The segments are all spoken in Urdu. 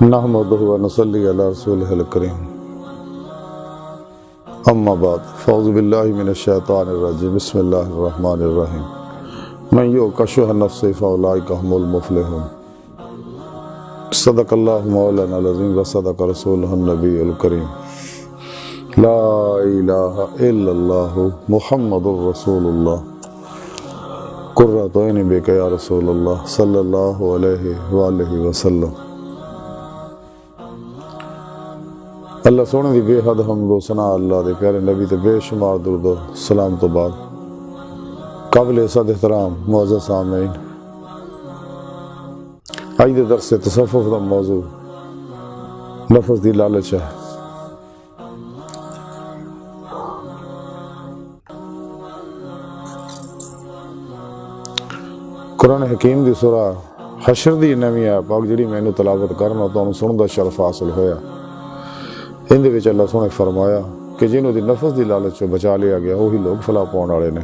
نحمدہ و نصلی علی رسولہ الکریم اما بعد فاعوذ باللہ من الشیطان الرجیم بسم اللہ الرحمن الرحیم من یوق شح نفسہ فاولئک ھم المفلحون صدق اللہ مولانا العظیم و صدق رسولہ النبی الکریم لا الہ الا اللہ محمد رسول اللہ قرۃ عین بک یا رسول اللہ صلی اللہ علیہ وآلہ وسلم۔ اللہ سونے دی بے حد حمد و ثنا اللہ دے پیارے نبی تے بے شمار درود و سلام تو بعد قابل صد احترام معزز سامعین، آج دے درس تصوف دا موضوع لفظ دی لالچ ہے۔ قرآن حکیم دی سورہ حشر دی نویں ہے پاک جڑی مینوں تلاوت کرنا تانوں سنن دا شرف حاصل ہویا۔ اندے وچ اللہ سونے فرمایا کہ جنہوں دی نفس دی لالچ بچا لیا گیا وہی لوگ فلاح پاؤن والے نے۔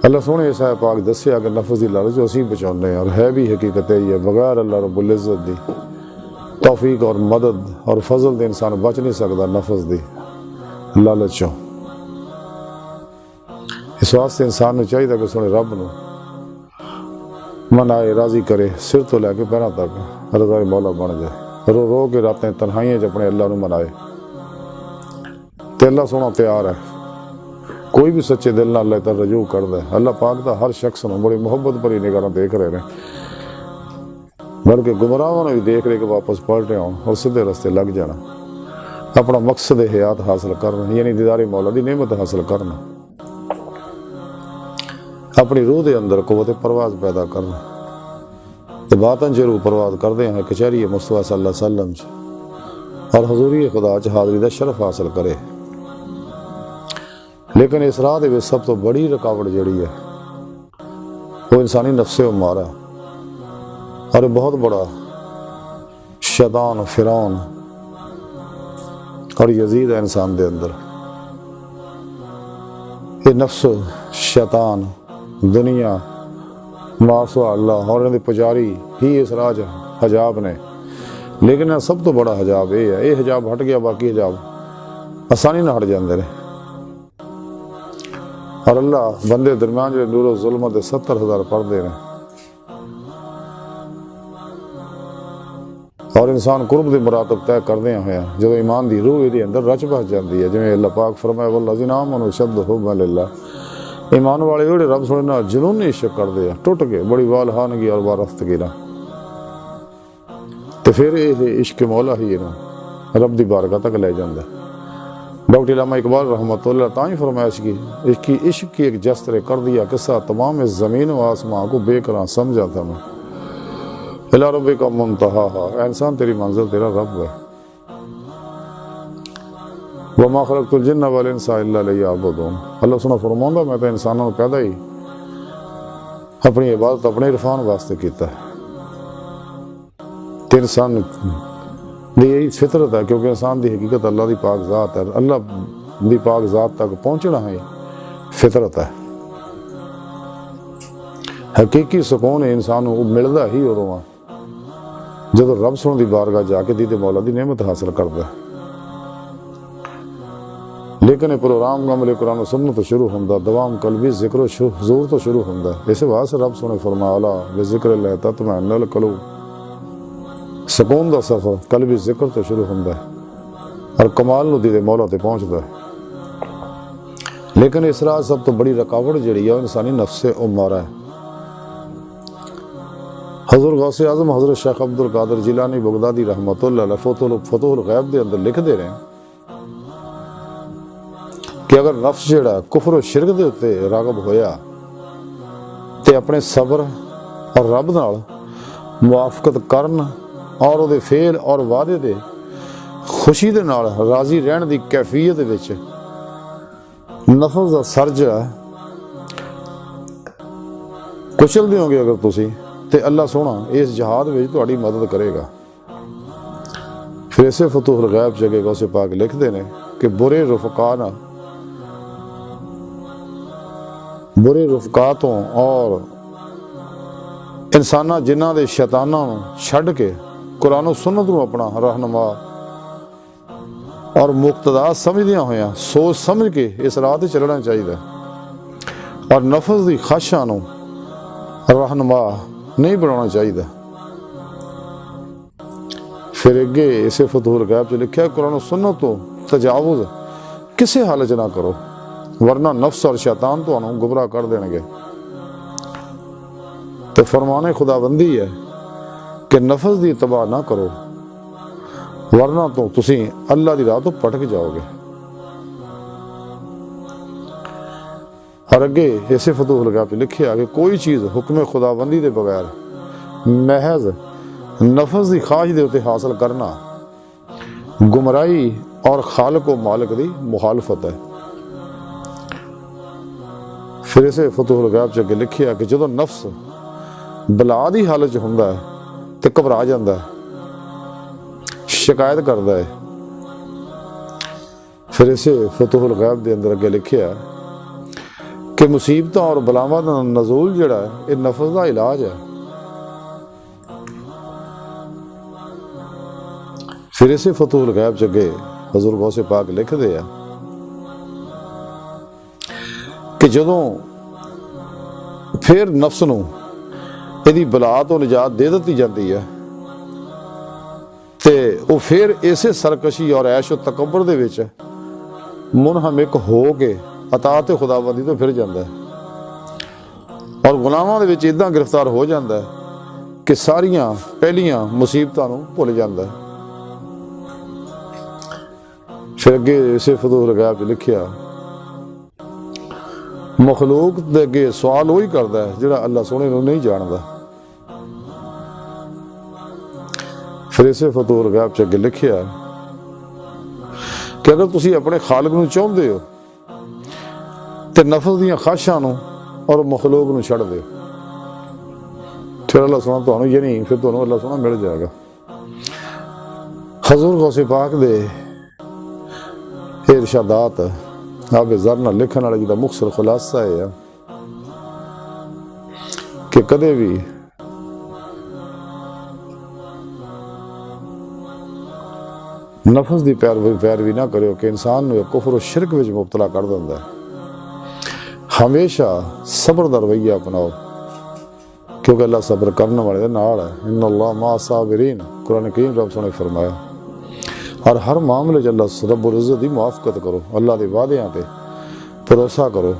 اللہ سونے ایسا پاک دسیا کہ نفس دی لالچ اسی بچانے ہیں، اور ہے بھی حقیقت ہے یہ بغیر اللہ رب العزت دی توفیق اور مدد اور فضل دے انسان بچ نہیں سکتا نفس دی لالچوں۔ اس واسطے انسان نے چاہیے کہ سونے رب نو منائے راضی کرے، سر تو لے کے پیروں تک رضا مولا بن جائے، رو رو کے راتیں تنہائیاں اپنے اللہ نو منائے تے اللہ سونا تیار ہے۔ کوئی بھی سچے دل نہ اللہ تعالی رجوع کردا ہے۔ اللہ پاک دا ہر شخص نو بڑی محبت بھری نگاہ دیکھ رہے ہیں، بلکہ گمراہوں نے بھی دیکھ رہے کہ واپس پلٹے آن اور سیدھے رستے لگ جانا، اپنا مقصد حیات حاصل کرنا، یعنی دیدار مولا دی نعمت حاصل کرنا، اپنی روح دے اندر قوت پرواز پیدا کرنا، باطن چ روح پرواز کردے ہیں کچہری مصطفیٰ صلی اللہ علیہ وسلم چ اور حضوری خدا چ حاضری دا شرف حاصل کرے۔ لیکن اس راہ دے وچ سب تو بڑی رکاوٹ جڑی ہے وہ انسانی نفس امارہ اور بہت بڑا شیطان فرعون اور یزید ہے انسان دے اندر۔ یہ نفس شیطان دنیا معصوہ اللہ اور انہوں پجاری ہی اس راج حجاب نے، لیکن سب تو بڑا حجاب یہ ہے، یہ حجاب ہٹ گیا باقی حجاب آسانی نہ ہٹ جاندے نے۔ اور اللہ بندے درمیان جو نور و ظلمت 70,000 پردے نے، اور انسان قرب دی مراتب طے کردے ہوئے ہیں جب ایمان دی روح دے اندر رچ بس جاندی ہے، جویں اللہ پاک فرمایا والذین آمنوا اشد حبا للہ، ایمان والے جڑے رب سونے نال جنونی عشق کردے ہیں ٹوٹ گئے بڑی والہانگی اور وارفتگی نہ، تے پھر یہ عشق مولا ہی نا رب دی بارگاہ تک لے جاندا ہے۔ ڈاکٹر علامہ اقبال رحمۃ اللہ تعالی فرمایا اس کی عشق کی ایک جستر کر دیا قصہ تمام زمین و آسمان کو بے قرار سمجھا تھا میں، الی ربک منتہاہا، اے انسان تیری منزل تیرا رب ہے۔ وما خلقت الجن والانس الا لیعبدون، اللہ سنا فرماؤں میں تو انسانوں کو پیدا ہی اپنی عبادت اپنے عرفان واسطے کیتا ہے۔ تے انسان دی یہی فطرت ہے، کیونکہ انسان دی حقیقت اللہ دی پاک ذات ہے، اللہ دی پاک ذات تک پہنچنا ہے فطرت ہے۔ حقیقی سکون انسان کو ملدا ہی ادوں جب رب سن دی بارگاہ جا کے دید مولا دی نعمت حاصل کردا ہے۔ لیکن پروگرام عمل قرآن و سنت تو شروع ہوندا، دوام قلبی ذکر و حضور تو شروع ہوندا، اس واسطے رب سنے فرمایا الا بذکر اللہ تطمئن القلوب، سکون دا سفر قلبی ذکر تو شروع ہوندا ہے اور کمال نو دید مولا تے پہنچدا ہے۔ لیکن اس راہ سب تو بڑی رکاوٹ جڑی ہے انسانی نفس امارہ ہے۔ حضور غوث اعظم حضرت شیخ عبد القادر جیلانی بغدادی رحمۃ اللہ علیہ فتح الغیب دے اندر لکھ دے رہے ہیں کہ اگر نفس جڑا کفر و شرک دے اتے راغب ہویا تے اپنے صبر اور رب نال موافقت کرن اور دے فعل اور وعدے دے خوشی دے نال راضی رہن دی کیفیت وچ نفس دا سرج کچل دیو گے اگر تسی تے اللہ سونا اس جہاد وچ تہاڈی مدد کرے گا۔ پھر اسے فتح الغیب جگہ غوث پاک لکھ دے نے کہ برے رفقاتوں اور انساناں جنہاں دے شیطاناں نوں چھڈ کے قرآن و سنت نوں اپنا رہنما اور مقتدا سمجھدیاں ہویاں سوچ سمجھ کے اس راہ تے چلنا چاہیے اور نفس دی خواہشاں نوں رہنما نہیں بنانا چاہیے۔ پھر اگے اسے فتوح الغیب چ لکھیا قرآن و سنت تو تجاوز کسے حالت نہ کرو ورنہ نفس اور شیطان تانوں گمراہ کر دین گے۔ تو فرمان خدا بندی ہے کہ نفس دی اتباع نہ کرو ورنہ تو تسی اللہ دی راہ تو پٹک جاؤ گے۔ اور اگے اسے فتوح الغیب لکھیا کہ کوئی چیز حکم خدا بندی دے بغیر محض نفس دی خواہش دے اتے حاصل کرنا گمراہی اور خالق و مالک دی مخالفت ہے۔ پھر اسے فتوح الغیب چ لکھیا کہ جدو نفس بلا دی حالت ہوندا ہے تے گھبرا جاندا ہے، شکایت کردا ہے۔ پھر اسے فتوح الغیب دے اندر اگے لکھیا کہ مصیبتاں اور بلاواں دا نزول جڑا ہے یہ نفس دا علاج ہے۔ پھر اسے فتوح الغیب چگے حضور غوث پاک لکھ دے ہیں کہ جدوں پھر نفس نوں ਇਹਦੀ ਬਲਾ ਤੋਂ ਨਿਜਾਤ ਦੇ ਦਿੱਤੀ ਜਾਂਦੀ ਹੈ ਤੇ ਉਹ ਫਿਰ ਇਸੇ ਸਰਕਸ਼ੀ ਔਰ ਐਸ਼ و ਤਕੱਬਰ ਦੇ ਵਿੱਚ ਮੁਨਹਮਿਕ ਹੋ ਕੇ ਅਤਾਤ ਖੁਦਾਵੰਦੀ ਤੋਂ ਫਿਰ ਜਾਂਦਾ ਹੈ ਔਰ ਗੁਲਾਮਾਂ ਦੇ ਵਿੱਚ ਇਦਾਂ ਗ੍ਰਿਫਤਾਰ ਹੋ ਜਾਂਦਾ ਹੈ ਕਿ ਸਾਰੀਆਂ ਪਹਿਲੀਆਂ ਮੁਸੀਬਤਾਂ ਨੂੰ ਭੁੱਲ ਜਾਂਦਾ ਹੈ۔ ਫਿਰ ਅੱਗੇ ਇਸੇ فتوح الغیب ਲਿਖਿਆ مخلوق دے اگے سوال وہی کردا ہے جڑا اللہ سونے نوں نہیں جاندا۔ پھر اسے فتوح الغیب چ اگے لکھیا کہ اگر تسی اپنے خالق نوں چاہندے ہو تے نفس دیاں خواہشاں نوں اور مخلوق نوں چھڑ دیو، پھر اللہ سونا تانوں یعنی پھر تانوں اللہ سونا مل جائے گا۔ حضور غوث پاک دے ارشادات آپ ہزار نہ لکھن والے جدا مختصر خلاصہ ہے کہ کدے بھی نفس دی پیروی نہ کرو کہ انسان نو کفر و شرک وچ مبتلا کر دیندا ہے۔ ہمیشہ صبر دا رویہ اپناؤ کیونکہ اللہ صبر کرنے والے دے نال ہے، ان اللہ مع الصابرین، قرآن کریم رب نے فرمایا۔ اور ہر معاملے چ اللہ رب العزت دی موافقت کرو، اللہ دے وعدیاں تے بھروسہ کرو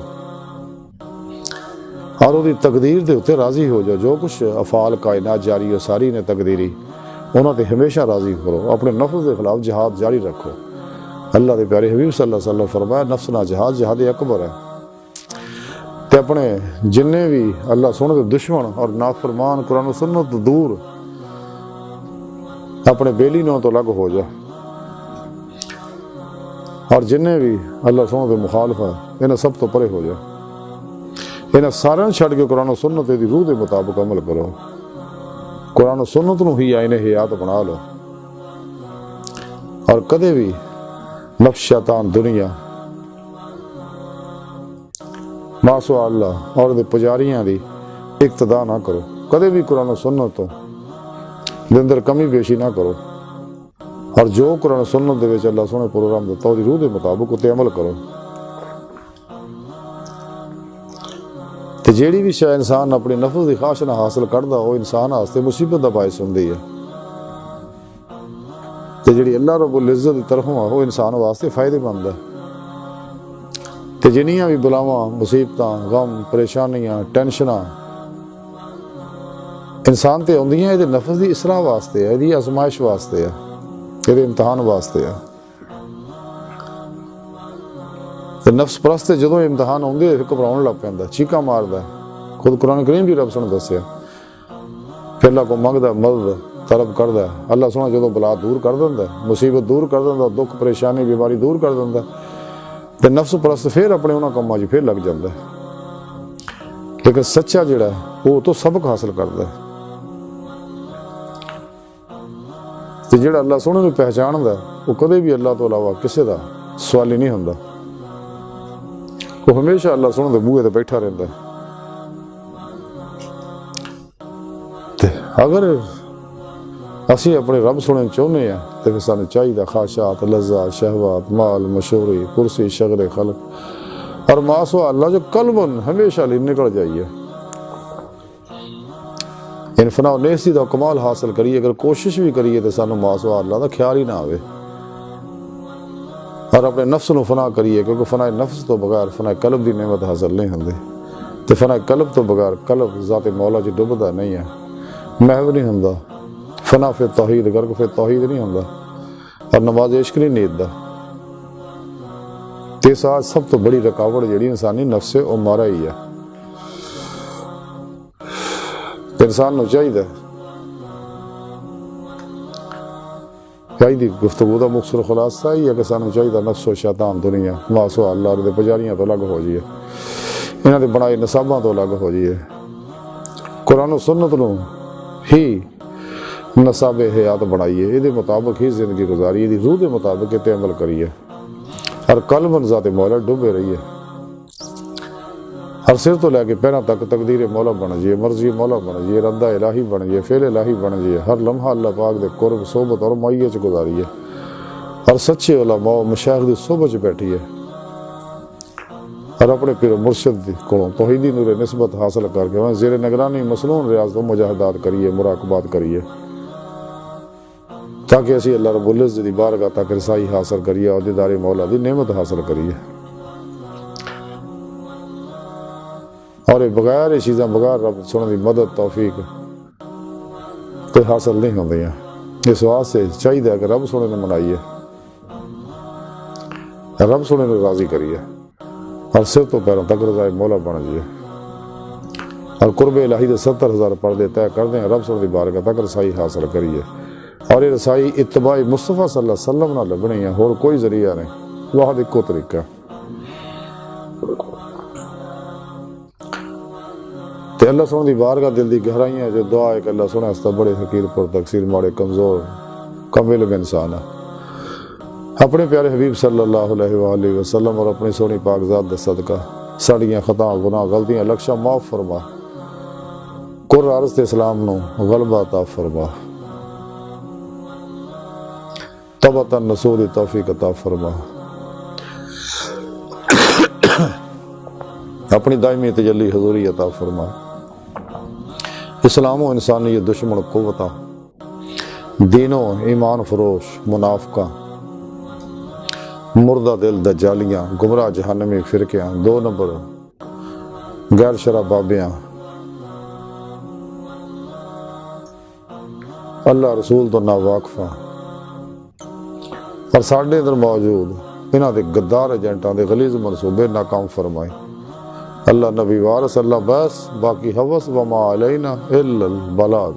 اور وہ تقدیر دے اتنے راضی ہو جاؤ۔ جو کچھ افعال کائنات جاری ہو ساری نے تقدیری انہوں تے ہمیشہ راضی کرو، اپنے نفس کے خلاف جہاد جاری رکھو۔ اللہ دے پیارے حبیب صلی اللہ علیہ وسلم فرمایا نفس نہ جہاد جہاد اکبر ہے۔ تے اپنے جننے بھی اللہ سونے دے دشمن اور نافرمان قرآن و سنت دور اپنے بیلی نوں تو الگ ہو جا، اور جننے بھی اللہ سونے دے مخالف ہیں انہیں سب تو پرے ہو جا، انہیں سارے چھڑ کے قرآن و سنت دی روح دے مطابق عمل کرو، قرآن و سنت نو ہی آئین حیات بنا لو، اور کدے بھی نفس شیطان دنیا ماسوا اللہ اور دے پجاریاں دی اقتدا نہ کرو، کدے بھی قرآن و سنت تو دے اندر کمی بیشی نہ کرو، اور جو قرآن و سنت دے وچ اللہ سونے پروگرام دیتا دی روح دے مطابق اتے عمل کرو۔ تے جیڑی بھی شے انسان اپنی نفس دی خواہش نہ حاصل کردا وہ انسان واسطے مصیبت دا باعث ہوندی ہے، تے جیڑی اللہ رب العزت دی طرفوں وہ انسان واسطے فائدے مند ہے۔ تے جنیاں بھی بلاواں مصیبتاں غم پریشانیاں ٹینشناں انسان تے ہوندیاں یہ نفس دی اصلاح واسطے ہے، یہ آزمائش واسطے ہے، یہ امتحان واسطے ہے۔ نفس پرست جدوں امتحان آؤندے گھبراؤن لگ پیندا، چیکاں ماردا، خود قرآن کریم بھی رب سن دسیا کہ اللہ کو منگدا مدد طلب کردا، اللہ سونا جدوں بلا دور کر دیندا، مصیبت دور کر دیندا، دکھ پریشانی بیماری دور کر دیندا، تے نفس پرست پھر اپنے انہاں کماں وچ پھر لگ جاندا ہے۔ لیکن سچا جڑا ہے وہ تو سبق حاصل کردا ہے، تے جڑا اللہ سونے نوں پہچاندا وہ کدے بھی اللہ تو علاوہ کسے دا سوالی نہیں ہوندا، وہ ہمیشہ اللہ سونے دے بوئے تے بیٹھا رہندا ہے۔ اگر اسی اپنے رب سنے چاہنے ہیں تو پھر سانو چاہیے خواہشات، لذات، شہوات، مال، مشہوری، کرسی، شغل خلق اور ما سوا اللہ جو قلبن ہمیشہ لی نکل جائیے. ان فنا و نیستی دا کمال حاصل کریے. اگر کوشش بھی کریے تو سانو ما سوا اللہ دا خیال ہی نہ آوے. اور اپنے نفس نو فنا کریے، کیونکہ فنا نفس تو بغیر فنا قلب دی نعمت حاصل نہیں ہوندی. تو فنا قلب تو بغیر قلب ذات مولا جو ڈبدا نہیں ہے، محو نہیں ہوندا. فنا پھر توحید کر کے پھر توحید نہیں ہوندا. اور نماز عشق نہیں نیت دا. تے ساتھ سب تو بڑی رکاوٹ جڑی انسانی نفس ہے وہ مارا ہی ہے. انسان نو چاہیے گفتگو دا مختصر خلاصہ ہی ہے کہ سانو چاہیے نفس و شیطان دنیا ما سوا اللہ دے پجاریاں تو الگ ہو جائیے، انہاں دے بنائے نصاباں تو الگ ہو جائیے. قرآن و سنت نو ہی نصاب حیات بنائیے، یہ دے مطابق ہی زندگی گزاریے، دی روح دے مطابق تے عمل کریے اور قلب ذات مولا ڈوبے رہیے. ہر سر تو لے کے پیروں تک تقدیر مولا بن جائے، مرضی مولا بن جائے، ردہ الہی بن جائے، فعل الہی بن جائے. ہر لمحہ اللہ پاک دے قرب، صحبت اور معیت گزاریے اور سچے علماء و مشائخ دی صحبت بیٹھیے اور اپنے پیر مرشد کو توحیدی نور نسبت حاصل کر کے زیر نگرانی مصنون ریاضت و مجاہدات کریے، مراقبات کریے، تاکہ اسی اللہ رب العزت دی بارگاہ تک رسائی حاصل کریے اور دیدار مولا دی نعمت حاصل کریے. اور بغیر یہ چیزاں بغیر رب سننے دی مدد توفیق تو حاصل نہیں ہوندی ہیں. اس واسطے چاہیے کہ رب سنے منائیے، رب سنے راضی کریے اور سر تو پیروں تک رضا مولا بن جائے اور قرب الہی دے 70,000 پردے طے کر دیں. رب سنے دی بارگاہ تک رسائی حاصل کریے اور یہ رسائی اتباع مصطفیٰ صلی اللہ علیہ وسلم نہ لبنی ہے، اور کوئی ذریعہ نہیں، واحد ایک طریقہ. تے اللہ سنے دی بارگاہ دل دی گہرائیاں جو دعا ہے کہ اللہ سنے اس بڑے حقیر پر تقصیر ماڑے کمزور کم علم انسان ہے. اپنے پیارے حبیب صلی اللہ علیہ وآلہ وسلم اور اپنی سونی پاک ذات دا صدقہ ساڑیاں خطاں گناہ غلطیاں لکشاں معاف فرما. قر عرض تے اسلام نو غلبہ عطا فرما. توبۃ نصوح توفیق عطا فرما. اپنی دائمی تجلی حضوری عطا فرما. اسلام و انسانیت دشمن قوتاں، دین و ایمان فروش منافقاں، مردہ دل دجالیاں، گمراہ جہنمی فرقیاں، 2 نمبر غیر شرع بابیاں، اللہ رسول تو نا واقفاں اور ساڈے اندر موجود انہاں دے غدار ایجنٹاں دے غلیظ منصوبے ناکام فرمائے. اللہ نبی وارث اللہ بس باقی حوث وما علینا الا البلاغ.